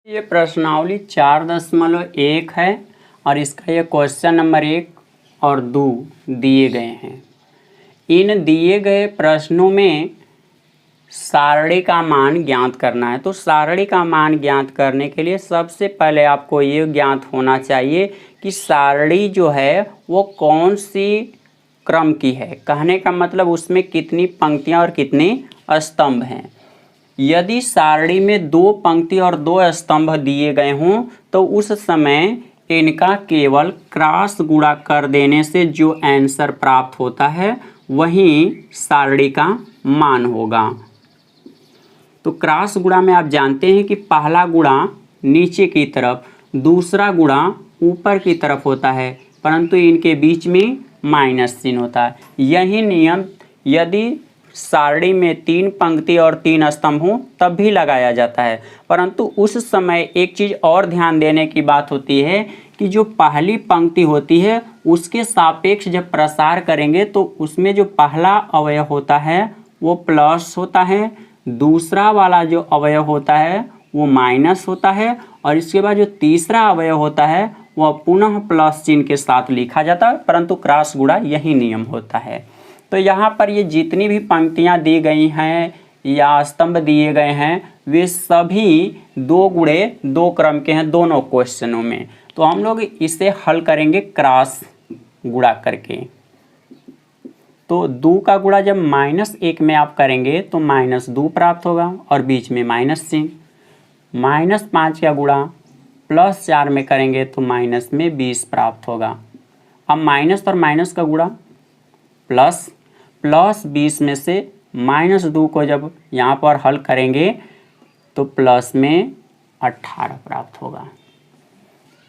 ये प्रश्नावली 4.1 है और इसका ये क्वेश्चन नंबर 1 और 2 दिए गए हैं। इन दिए गए प्रश्नों में सारणी का मान ज्ञात करना है। तो सारणी का मान ज्ञात करने के लिए सबसे पहले आपको ये ज्ञात होना चाहिए कि सारणी जो है वो कौन सी क्रम की है। कहने का मतलब उसमें कितनी पंक्तियां और कितने स्तंभ हैं। यदि सारणी में 2 पंक्ति और 2 स्तंभ दिए गए हों तो उस समय इनका केवल क्रॉस गुणा कर देने से जो आंसर प्राप्त होता है वही सारणी का मान होगा। तो क्रॉस गुणा में आप जानते हैं कि पहला गुणा नीचे की तरफ, दूसरा गुणा ऊपर की तरफ होता है, परंतु इनके बीच में माइनस चिन्ह होता है। यही नियम यदि सारणी में 3 पंक्ति और 3 स्तंभ हों तब भी लगाया जाता है, परंतु उस समय एक चीज़ और ध्यान देने की बात होती है कि जो पहली पंक्ति होती है उसके सापेक्ष जब प्रसार करेंगे तो उसमें जो पहला अवयव होता है वो प्लस होता है, दूसरा वाला जो अवयव होता है वो माइनस होता है और इसके बाद जो तीसरा अवयव होता है वह पुनः प्लस चिन्ह के साथ लिखा जाता है, परंतु क्रॉस गुणा यही नियम होता है। तो यहाँ पर ये जितनी भी पंक्तियाँ दी गई हैं या स्तंभ दिए गए हैं वे सभी 2 गुणे 2 क्रम के हैं दोनों क्वेश्चनों में। तो हम लोग इसे हल करेंगे क्रॉस गुणा करके। तो 2 का गुणा जब -1 में आप करेंगे तो -2 प्राप्त होगा और बीच में माइनस चिन्ह। -5 का गुणा +4 में करेंगे तो माइनस में 20 प्राप्त होगा। अब माइनस और माइनस का गुणा प्लस 20 में से -2 को जब यहाँ पर हल करेंगे तो प्लस में 18 प्राप्त होगा।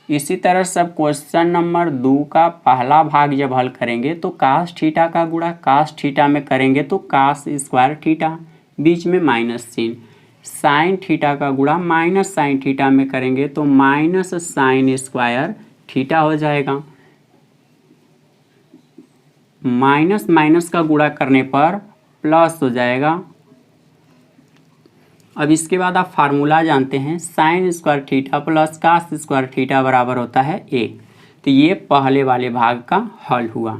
इसी तरह सब क्वेश्चन नंबर 2 का पहला भाग जब हल करेंगे तो cos थीटा का गुणा cos थीटा में करेंगे तो cos स्क्वायर थीटा, बीच में माइनस चिन्ह। साइन थीटा का गुणा माइनस साइन थीटा में करेंगे तो माइनस साइन स्क्वायर थीटा हो जाएगा। माइनस माइनस का गुणा करने पर प्लस हो जाएगा। अब इसके बाद आप फार्मूला जानते हैं, sine square theta plus cos square theta बराबर होता है 1। तो ये पहले वाले भाग का हल हुआ।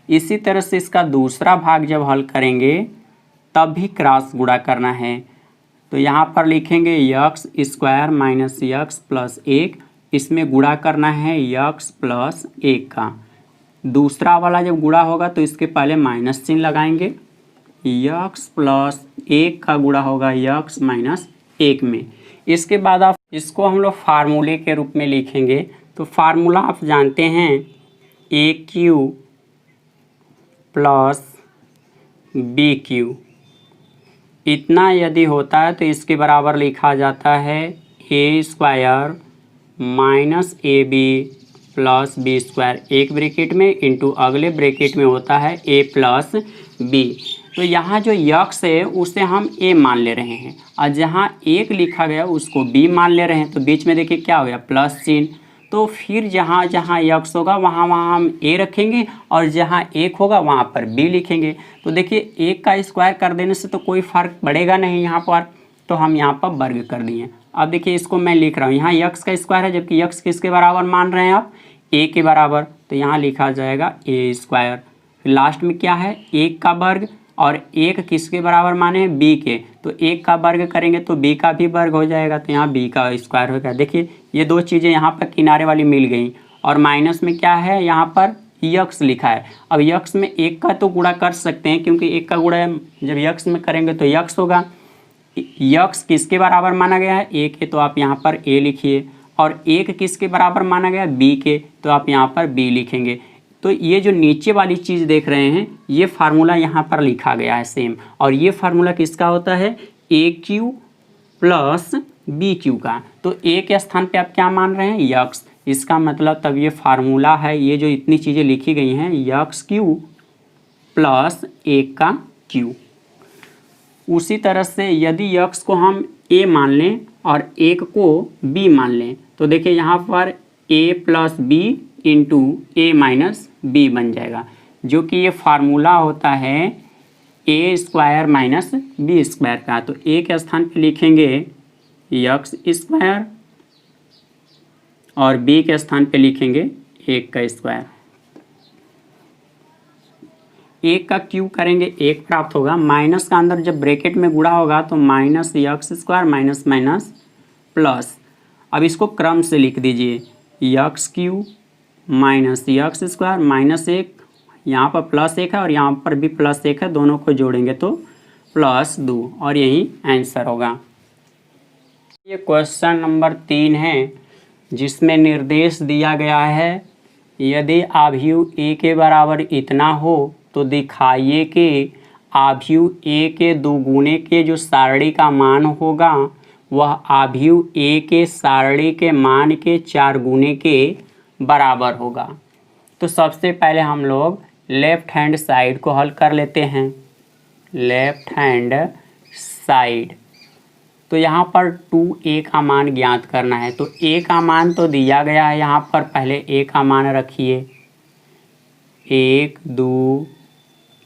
इसी तरह से इसका दूसरा भाग जब हल करेंगे तब भी क्रॉस गुणा करना है। तो यहाँ पर लिखेंगे x square minus x plus 1, इसमें गुणा करना है x प्लस 1 का। दूसरा वाला जब गुणा होगा तो इसके पहले माइनस चिन्ह लगाएंगे। x प्लस 1 का गुणा होगा x माइनस 1 में। इसके बाद आप इसको हम लोग फार्मूले के रूप में लिखेंगे। तो फार्मूला आप जानते हैं AQ प्लस BQ, इतना यदि होता है तो इसके बराबर लिखा जाता है A square minus AB plus B square, एक ब्रैकेट में इंटू अगले ब्रैकेट में होता है A प्लस B। तो यहाँ जो यक्स है उसे हम A मान ले रहे हैं और जहाँ 1 लिखा गया उसको B मान ले रहे हैं। तो बीच में देखिए क्या हो गया, प्लस चिन्ह। तो फिर जहाँ जहाँ यक्स होगा वहाँ वहाँ हम A रखेंगे और जहाँ 1 होगा वहाँ पर B लिखेंगे। तो देखिए 1 का स्क्वायर कर देने से तो कोई फ़र्क पड़ेगा नहीं यहाँ पर, तो हम यहाँ पर वर्ग कर दिए। अब देखिए इसको मैं लिख रहा हूँ, यहाँ यक्स का स्क्वायर है जबकि यक्स किसके बराबर मान रहे हैं आप, A के बराबर। तो यहाँ लिखा जाएगा A स्क्वायर। फिर लास्ट में क्या है, 1 का वर्ग और 1 किसके बराबर माने हैं, B के। तो 1 का वर्ग करेंगे तो B का भी वर्ग हो जाएगा, तो यहाँ B का स्क्वायर हो गया। देखिए ये 2 चीज़ें यहाँ पर किनारे वाली मिल गई। और माइनस में क्या है, यहाँ पर यक्स लिखा है। अब यक्स में 1 का तो गुणा कर सकते हैं क्योंकि 1 का गुणा जब यक्स में करेंगे तो यक्स होगा। यक्स किसके बराबर माना गया है, A के, तो आप यहाँ पर A लिखिए। और 1 किसके बराबर माना गया, B के, तो आप यहाँ पर B लिखेंगे। तो ये जो नीचे वाली चीज़ देख रहे हैं ये फार्मूला यहाँ पर लिखा गया है सेम। और ये फार्मूला किसका होता है, AQ प्लस BQ का। तो A के स्थान पे आप क्या मान रहे हैं, यक्स। इसका मतलब तब ये फार्मूला है, ये जो इतनी चीज़ें लिखी गई हैं YQ प्लस 1 का Q। उसी तरह से यदि यक्स को हम A मान लें और 1 को B मान लें तो देखिए यहाँ पर A plus B into A minus B बन जाएगा, जो कि ये फार्मूला होता है A square minus B square का। तो A के स्थान पे लिखेंगे यक्स स्क्वायर और b के स्थान पे लिखेंगे 1 का स्क्वायर। 1 का क्यूब करेंगे 1 प्राप्त होगा, माइनस का अंदर जब ब्रैकेट में गुणा होगा तो minus x square minus minus plus. अब इसको क्रम से लिख दीजिए, x cube minus x square minus 1, यहाँ पर प्लस 1 है और यहाँ पर भी प्लस 1 है, दोनों को जोड़ेंगे तो प्लस 2 और यही आंसर होगा। ये क्वेश्चन नंबर 3 है जिसमें निर्देश दिया गया है यदि आव्यूह a के बराबर इतना हो तो दिखाइए कि आव्यूह a के दोगुने के जो सारणी का मान होगा वह आव्यूह a के सारणी के मान के 4 गुने के बराबर होगा। तो सबसे पहले हम लोग लेफ्ट हैंड साइड को हल कर लेते हैं। लेफ्ट हैंड साइड, तो यहाँ पर 2a का मान ज्ञात करना है। तो a का मान तो दिया गया है, यहाँ पर पहले a का मान रखिए, 1 2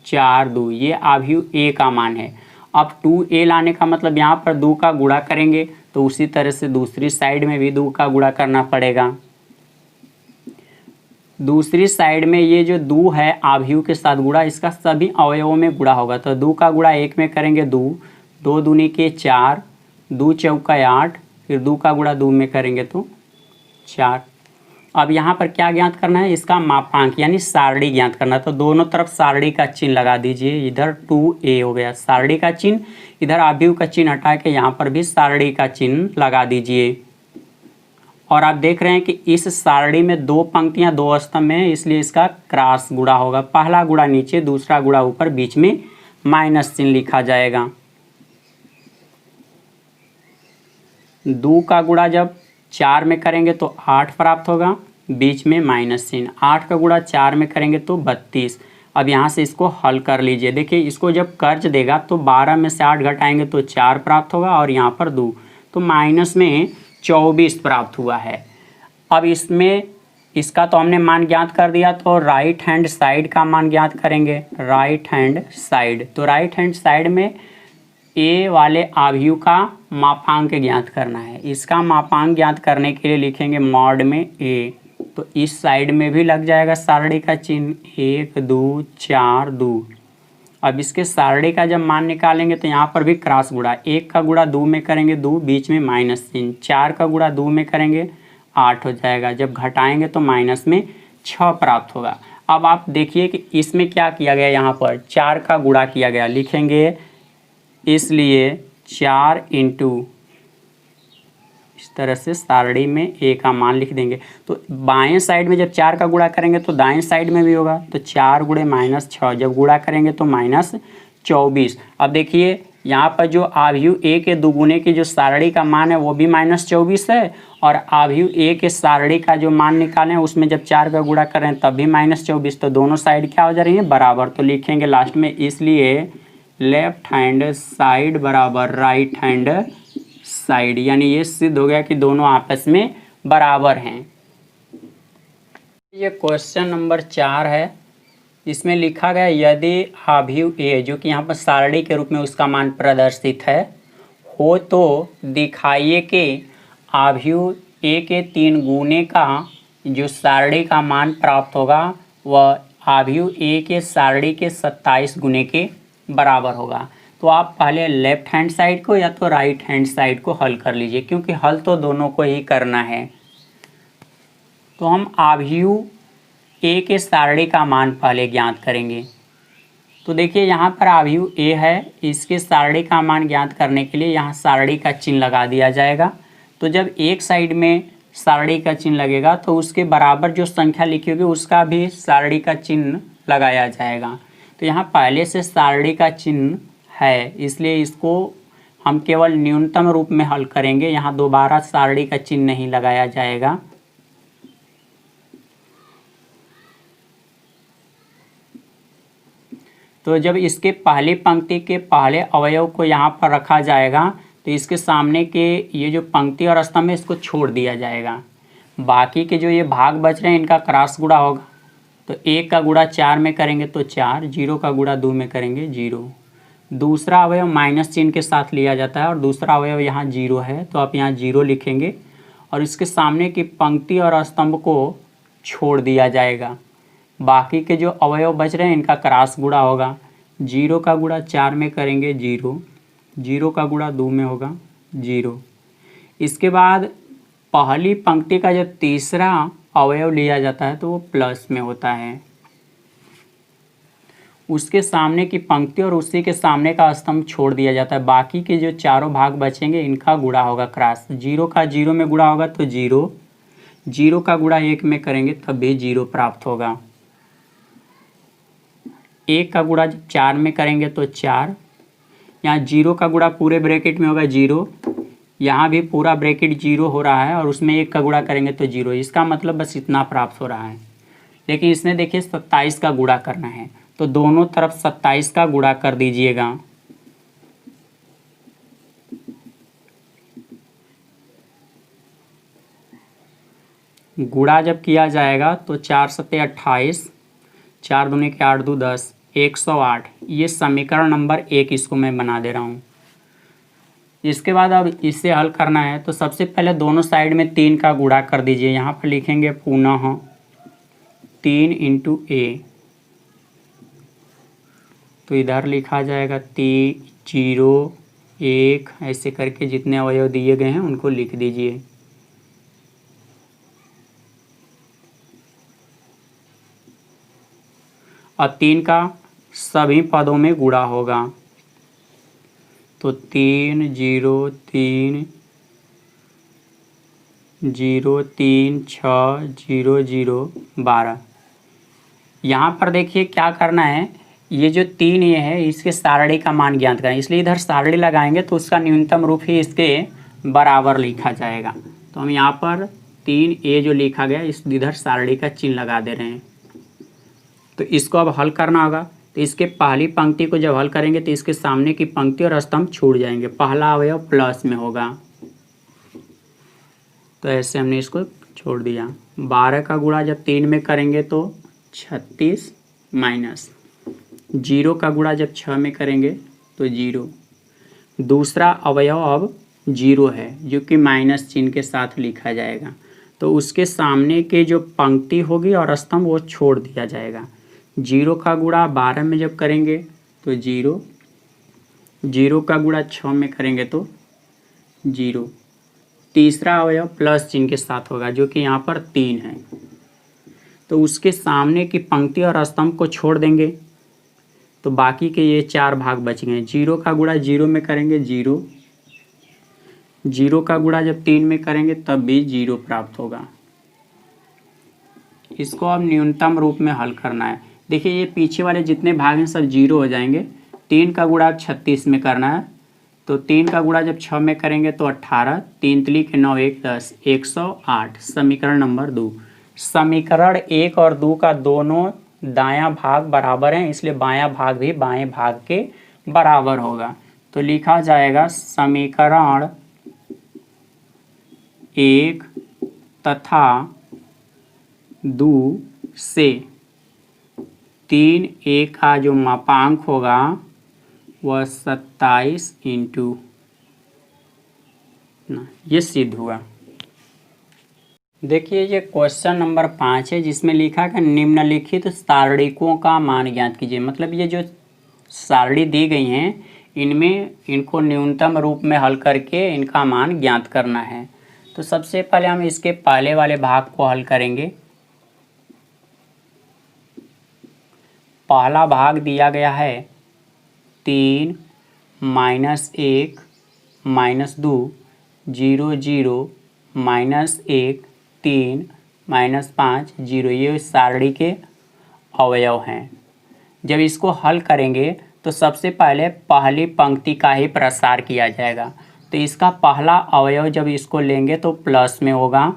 4 2, ये आव्यूह a का मान है। अब 2a लाने का मतलब यहाँ पर 2 का गुणा करेंगे, तो उसी तरह से दूसरी साइड में भी 2 का गुणा करना पड़ेगा। दूसरी साइड में ये जो 2 है आव्यूह के साथ गुणा, इसका सभी अवयवों में गुणा होगा। तो 2 का गुणा 1 में करेंगे 2, 2 दूनी के 4, 2 चौका 8, फिर 2 का गुणा 2 में करेंगे तो 4। अब यहाँ पर क्या ज्ञात करना है, इसका मापांक यानी सारणी ज्ञात करना है। तो दोनों तरफ सारणी का चिन्ह लगा दीजिए, इधर 2a हो गया सारणी का चिन्ह, इधर आव्यूह का चिन्ह हटा के यहाँ पर भी सारणी का चिन्ह लगा दीजिए। और आप देख रहे हैं कि इस सारणी में 2 पंक्तियां 2 स्तंभ हैं, इसलिए इसका क्रॉस गुणा होगा। पहला गुणा नीचे, दूसरा गुणा ऊपर, बीच में माइनस चिन्ह लिखा जाएगा। 2 का गुणा जब 4 में करेंगे तो 8 प्राप्त होगा, बीच में माइनस चिन्ह। 8 का गुणा 4 में करेंगे तो 32। अब यहाँ से इसको हल कर लीजिए। देखिए इसको जब कर्ज देगा तो 12 में से 8 घटाएंगे तो 4 प्राप्त होगा और यहाँ पर 2, तो माइनस में 24 प्राप्त हुआ है। अब इसमें इसका तो हमने मान ज्ञात कर दिया, तो राइट हैंड साइड का मान ज्ञात करेंगे। राइट हैंड साइड, तो राइट हैंड साइड में ए वाले आव्यूह का मापांक ज्ञात करना है। इसका मापांक ज्ञात करने के लिए लिखेंगे मॉड में ए, तो इस साइड में भी लग जाएगा सारणी का चिन्ह, 1 2 4 2। अब इसके सारणी का जब मान निकालेंगे तो यहाँ पर भी क्रॉस गुणा, 1 का गुणा 2 में करेंगे 2, बीच में माइनस चिन्ह। 4 का गुणा 2 में करेंगे 8 हो जाएगा, जब घटाएंगे तो माइनस में 6 प्राप्त होगा। अब आप देखिए कि इसमें क्या किया गया, यहाँ पर 4 का गुणा किया गया, लिखेंगे इसलिए 4 इंटू, इस तरह से सारणी में ए का मान लिख देंगे। तो बाएं साइड में जब 4 का गुणा करेंगे तो दाएं साइड में भी होगा, तो 4 गुणे माइनस 6, जब गुणा करेंगे तो माइनस 24। अब देखिए यहाँ पर जो आव्यूह ए के दुगुने की जो सारणी का मान है वो भी माइनस 24 है, और आव्यूह ए के सारणी का जो मान निकालें उसमें जब 4 का गुणा करें तब भी माइनस 24, तो दोनों साइड क्या हो जा रही है, बराबर। तो लिखेंगे लास्ट में इसलिए लेफ्ट हैंड साइड बराबर राइट हैंड साइड, यानी ये सिद्ध हो गया कि दोनों आपस में बराबर हैं। ये क्वेश्चन नंबर 4 है, इसमें लिखा गया यदि आव्यूह ए, जो कि यहाँ पर सारणी के रूप में उसका मान प्रदर्शित है, हो तो दिखाइए कि आव्यूह ए के 3 गुने का जो सारणी का मान प्राप्त होगा वह आव्यूह ए के सारणी के 27 गुने के बराबर होगा। तो आप पहले लेफ्ट हैंड साइड को या तो राइट हैंड साइड को हल कर लीजिए, क्योंकि हल तो दोनों को ही करना है। तो हम आव्यूह ए के सारणी का मान पहले ज्ञात करेंगे। तो देखिए यहाँ पर आव्यूह ए है, इसके सारणी का मान ज्ञात करने के लिए यहाँ सारणी का चिन्ह लगा दिया जाएगा। तो जब एक साइड में सारणी का चिन्ह लगेगा तो उसके बराबर जो संख्या लिखी होगी उसका भी सारणी का चिन्ह लगाया जाएगा। तो यहाँ पहले से सारणी का चिन्ह है, इसलिए इसको हम केवल न्यूनतम रूप में हल करेंगे, यहाँ दोबारा सारणी का चिन्ह नहीं लगाया जाएगा। तो जब इसके पहली पंक्ति के पहले अवयव को यहाँ पर रखा जाएगा तो इसके सामने के ये जो पंक्ति और स्तंभ है इसको छोड़ दिया जाएगा। बाकी के जो ये भाग बच रहे हैं इनका क्रॉस गुणा होगा। तो 1 का गुणा 4 में करेंगे तो 4, 0 का गुणा 2 में करेंगे 0। दूसरा अवयव माइनस चिन्ह के साथ लिया जाता है और दूसरा अवयव यहाँ 0 है, तो आप यहाँ 0 लिखेंगे और इसके सामने की पंक्ति और स्तंभ को छोड़ दिया जाएगा। बाकी के जो अवयव बच रहे हैं इनका क्रॉस गुणा होगा। 0 का गुणा 4 में करेंगे 0, 0 का गुणा 2 में होगा 0। इसके बाद पहली पंक्ति का जब तीसरा अवयव लिया जाता है तो वो प्लस में होता है। उसके सामने की पंक्ति और उसी के सामने का स्तंभ छोड़ दिया जाता है। बाकी के जो चारों भाग बचेंगे इनका गुणा होगा क्रॉस। 0 का 0 में गुणा होगा तो 0, 0 का गुणा 1 में करेंगे तब भी 0 प्राप्त होगा। 1 का गुणा जब 4 में करेंगे तो 4, यहाँ 0 का गुणा पूरे ब्रैकेट में होगा 0, यहाँ भी पूरा ब्रैकेट 0 हो रहा है और उसमें 1 का गुणा करेंगे तो 0। इसका मतलब बस इतना प्राप्त हो रहा है। लेकिन इसमें देखिए 27 का गुणा करना है तो दोनों तरफ 27 का गुणा कर दीजिएगा। गुणा जब किया जाएगा तो 4 सत्ते 28, 4 दूनी के 8 दू 10, 108। ये समीकरण नंबर 1 इसको मैं बना दे रहा हूँ। इसके बाद अब इसे हल करना है तो सबसे पहले दोनों साइड में 3 का गुणा कर दीजिए। यहाँ पर लिखेंगे पुनः 3 × a, तो इधर लिखा जाएगा 3, 0, 1 ऐसे करके जितने अवयव दिए गए हैं उनको लिख दीजिए। और 3 का सभी पदों में गुणा होगा तो 3, 0, 3, 0, 3, 6, 0, 0, 12। यहाँ पर देखिए क्या करना है, ये जो 3 ये है इसके सारणी का मान ज्ञात करें, इसलिए इधर सारणी लगाएंगे तो उसका न्यूनतम रूप ही इसके बराबर लिखा जाएगा। तो हम यहाँ पर 3a जो लिखा गया इस इधर सारणी का चिन्ह लगा दे रहे हैं। तो इसको अब हल करना होगा। तो इसके पहली पंक्ति को जब हल करेंगे तो इसके सामने की पंक्ति और स्तंभ छूट जाएंगे। पहला अवयव प्लस में होगा तो ऐसे हमने इसको छोड़ दिया। 12 का गुणा जब 3 में करेंगे तो 36 माइनस 0 का गुणा जब 6 में करेंगे तो 0। दूसरा अवयव अब 0 है जो कि माइनस चिन्ह के साथ लिखा जाएगा। तो उसके सामने के जो पंक्ति होगी और स्तंभ वो छोड़ दिया जाएगा। 0 का गुणा 12 में जब करेंगे तो 0, 0 का गुणा 6 में करेंगे तो 0। तीसरा अवयव प्लस चिन्ह के साथ होगा जो कि यहाँ पर 3 है। तो उसके सामने की पंक्ति और स्तंभ को छोड़ देंगे तो बाकी के ये 4 भाग बच गए। 0 का गुणा 0 में करेंगे 0, 0 का गुणा जब 3 में करेंगे तब भी 0 प्राप्त होगा। इसको अब न्यूनतम रूप में हल करना है। देखिए ये पीछे वाले जितने भाग हैं सब 0 हो जाएंगे। 3 का गुणा 36 में करना है तो 3 का गुणा जब 6 में करेंगे तो 18, 3 तिली के 9, 1 10, 108। समीकरण नंबर 2। समीकरण 1 और 2 का दोनों दायां भाग बराबर हैं, इसलिए बायां भाग भी बाएं भाग के बराबर होगा। तो लिखा जाएगा समीकरण 1 तथा 2 से 3a का जो मापांक होगा वह 27 × ये सिद्ध हुआ। देखिए ये क्वेश्चन नंबर 5 है जिसमें लिखा है निम्नलिखित सारणिकों का मान ज्ञात कीजिए। मतलब ये जो सारणी दी गई हैं इनमें इनको न्यूनतम रूप में हल करके इनका मान ज्ञात करना है। तो सबसे पहले हम इसके पहले वाले भाग को हल करेंगे। पहला भाग दिया गया है 3 -1 -2 0 0 -1 3 -5 0। ये सारणी के अवयव हैं। जब इसको हल करेंगे तो सबसे पहले पहली पंक्ति का ही प्रसार किया जाएगा। तो इसका पहला अवयव जब इसको लेंगे तो प्लस में होगा।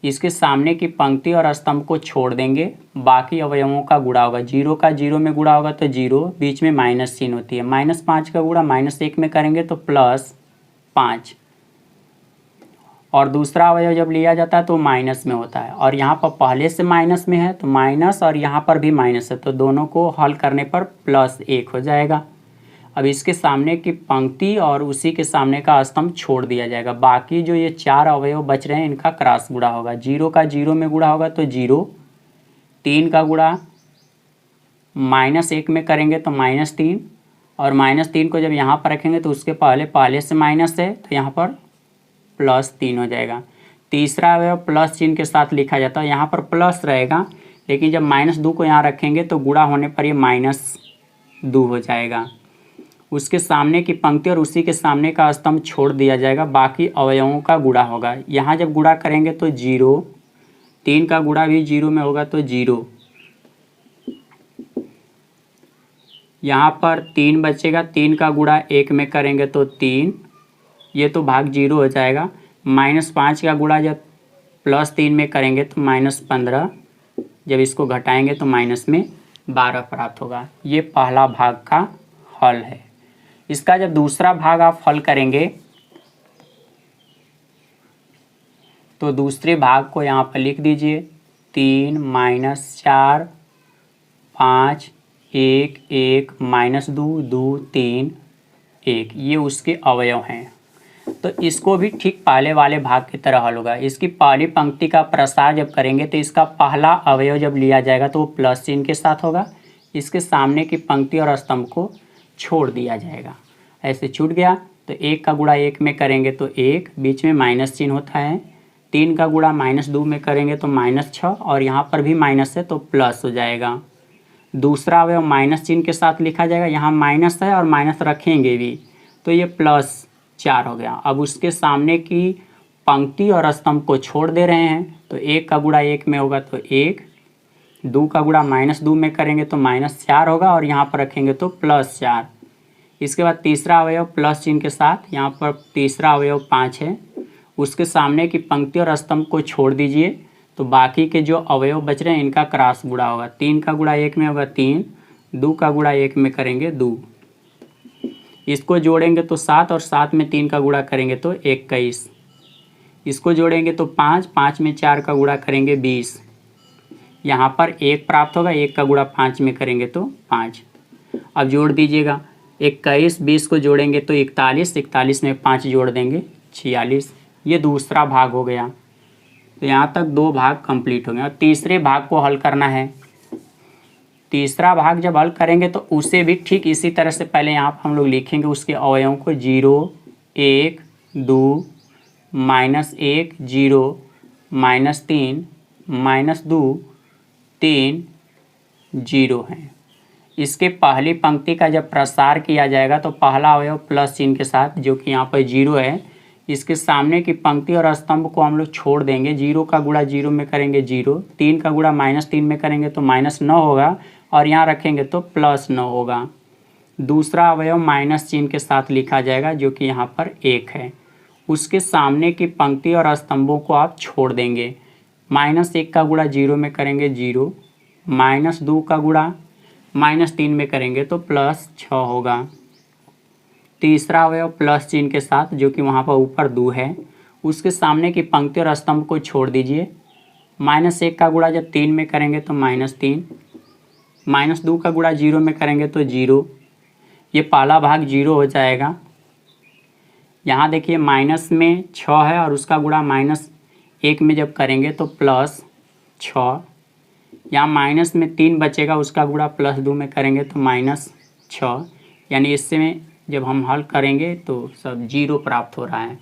इसके सामने की पंक्ति और स्तंभ को छोड़ देंगे, बाकी अवयवों का गुणा होगा। 0 का 0 में गुणा होगा तो 0, बीच में माइनस चिन्ह होती है। -5 का गुणा -1 में करेंगे तो +5। और दूसरा अवयव जब लिया जाता है तो माइनस में होता है और यहाँ पर पहले से माइनस में है तो माइनस और यहाँ पर भी माइनस है, तो दोनों को हल करने पर +1 हो जाएगा। अब इसके सामने की पंक्ति और उसी के सामने का स्तंभ छोड़ दिया जाएगा। बाकी जो ये 4 अवयव बच रहे हैं इनका क्रॉस गुणा होगा। 0 का 0 में गुणा होगा तो 0, 3 का गुणा -1 में करेंगे तो -3, और -3 को जब यहाँ पर रखेंगे तो उसके पहले से माइनस है तो यहाँ पर +3 हो जाएगा। तीसरा अवयव प्लस चिन्ह के साथ लिखा जाता है, यहाँ पर प्लस रहेगा, लेकिन जब -2 को यहाँ रखेंगे तो गुणा होने पर ये -2 हो जाएगा। उसके सामने की पंक्ति और उसी के सामने का स्तंभ छोड़ दिया जाएगा, बाकी अवयवों का गुणा होगा। यहाँ जब गुणा करेंगे तो 0, 3 का गुणा भी 0 में होगा तो 0, यहाँ पर 3 बचेगा, 3 का गुणा 1 में करेंगे तो 3, ये तो भाग 0 हो जाएगा। -5 का गुणा जब +3 में करेंगे तो -15, जब इसको घटाएंगे तो -12 प्राप्त होगा। ये पहला भाग का हल है। इसका जब दूसरा भाग आप हल करेंगे तो दूसरे भाग को यहाँ पर लिख दीजिए, 3 - 4 5 1 1 -2 2 3 1, ये उसके अवयव हैं। तो इसको भी ठीक पहले वाले भाग की तरह हल होगा। इसकी पहली पंक्ति का प्रसार जब करेंगे तो इसका पहला अवयव जब लिया जाएगा तो वो प्लस चिन्ह के साथ होगा। इसके सामने की पंक्ति और स्तंभ को छोड़ दिया जाएगा। ऐसे छूट गया तो 1 का गुणा 1 में करेंगे तो 1, बीच में माइनस चिन्ह होता है। 3 का गुणा -2 में करेंगे तो -6, और यहाँ पर भी माइनस है तो प्लस हो जाएगा। दूसरा अवयव माइनस चिन्ह के साथ लिखा जाएगा, यहाँ माइनस है और माइनस रखेंगे भी तो ये +4 हो गया। अब उसके सामने की पंक्ति और स्तंभ को छोड़ दे रहे हैं तो 1 का गुणा 1 में होगा तो 1, 2 का गुणा -2 में करेंगे तो -4 होगा, और यहाँ पर रखेंगे तो +4। इसके बाद तीसरा अवयव प्लस चिन्ह के साथ, यहाँ पर तीसरा अवयव 5 है, उसके सामने की पंक्ति और स्तंभ को छोड़ दीजिए तो बाकी के जो अवयव बच रहे हैं इनका क्रॉस गुणा होगा। 3 का गुणा 1 में होगा 3, 2 का गुणा 1 में करेंगे 2, इसको जोड़ेंगे तो 7, और 7 में 3 का गुणा करेंगे तो 21, इसको जोड़ेंगे तो 5, 5 में 4 का गुणा करेंगे 20, यहाँ पर 1 प्राप्त होगा, 1 का गुणा 5 में करेंगे तो 5। अब जोड़ दीजिएगा, 21 20 को जोड़ेंगे तो 41, 41 में 5 जोड़ देंगे 46। ये दूसरा भाग हो गया। तो यहाँ तक 2 भाग कंप्लीट हो गए। और तीसरे भाग को हल करना है। तीसरा भाग जब हल करेंगे तो उसे भी ठीक इसी तरह से पहले यहाँ पर हम लोग लिखेंगे उसके अवयवों को, 0 1 2 -1 0 -3 -2 3 0 हैं। इसके पहली पंक्ति का जब प्रसार किया जाएगा तो पहला अवयव प्लस चिन्ह के साथ, जो कि यहाँ पर 0 है, इसके सामने की पंक्ति और स्तंभ को हम लोग छोड़ देंगे। 0 का गुणा 0 में करेंगे 0, 3 का गुणा -3 में करेंगे तो -9 होगा, और यहाँ रखेंगे तो +9 होगा। दूसरा अवयव माइनस चिन्ह के साथ लिखा जाएगा, जो कि यहाँ पर 1 है। उसके सामने की पंक्ति और स्तंभों को आप छोड़ देंगे। -1 का गुणा 0 में करेंगे 0, -2 का गुणा -3 में करेंगे तो +6 होगा। तीसरा अवयव प्लस चिन्ह के साथ, जो कि वहाँ पर ऊपर 2 है, उसके सामने की पंक्ति और स्तंभ को छोड़ दीजिए। -1 का गुणा जब 3 में करेंगे तो -3, -2 का गुणा 0 में करेंगे तो 0, ये पहला भाग 0 हो जाएगा। यहाँ देखिए माइनस में 6 है और उसका गुणा -1 में जब करेंगे तो +6, यहाँ माइनस में 3 बचेगा, उसका गुणा +2 में करेंगे तो -6, यानी इससे में जब हम हल करेंगे तो सब 0 प्राप्त हो रहा है।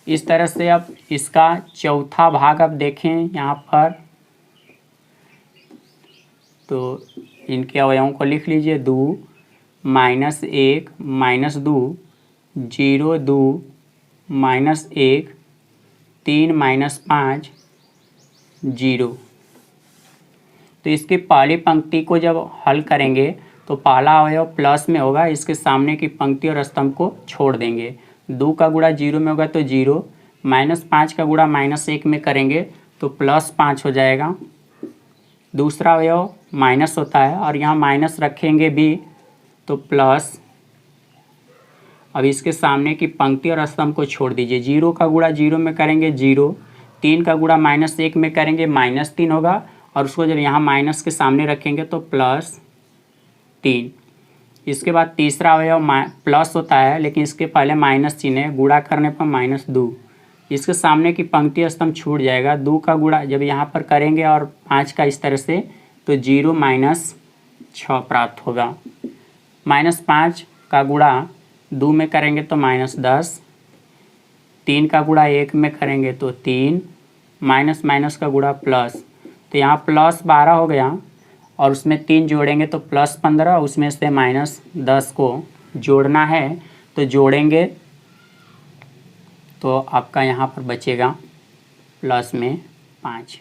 इस तरह से अब इसका चौथा भाग अब देखें यहाँ पर, तो इनके अवयवों को लिख लीजिए, 2 -1 -2 0 2 -1 3 -5 0। तो इसकी पहली पंक्ति को जब हल करेंगे तो पहला अवयव प्लस में होगा, इसके सामने की पंक्ति और स्तंभ को छोड़ देंगे। 2 का गुणा 0 में होगा तो 0, -5 का गुणा -1 में करेंगे तो +5 हो जाएगा। दूसरा अवयव माइनस होता है और यहाँ माइनस रखेंगे भी तो प्लस। अब इसके सामने की पंक्ति और स्तंभ को छोड़ दीजिए। 0 का गुणा 0 में करेंगे 0, 3 का गुणा -1 में करेंगे -3 होगा, और उसको जब यहाँ माइनस के सामने रखेंगे तो +3। इसके बाद तीसरा अवयव प्लस होता है, लेकिन इसके पहले माइनस चिन्ह है, गुणा करने पर -2। इसके सामने की पंक्ति स्तंभ छूट जाएगा। 2 का गुणा जब यहाँ पर करेंगे और 5 का इस तरह से, तो 0 - 6 प्राप्त होगा। -5 का गुणा 2 में करेंगे तो -10, 3 का गुणा 1 में करेंगे तो 3, माइनस माइनस का गुणा प्लस, तो यहाँ +12 हो गया और उसमें 3 जोड़ेंगे तो +15, उसमें से -10 को जोड़ना है तो जोड़ेंगे तो आपका यहाँ पर बचेगा प्लस में 5।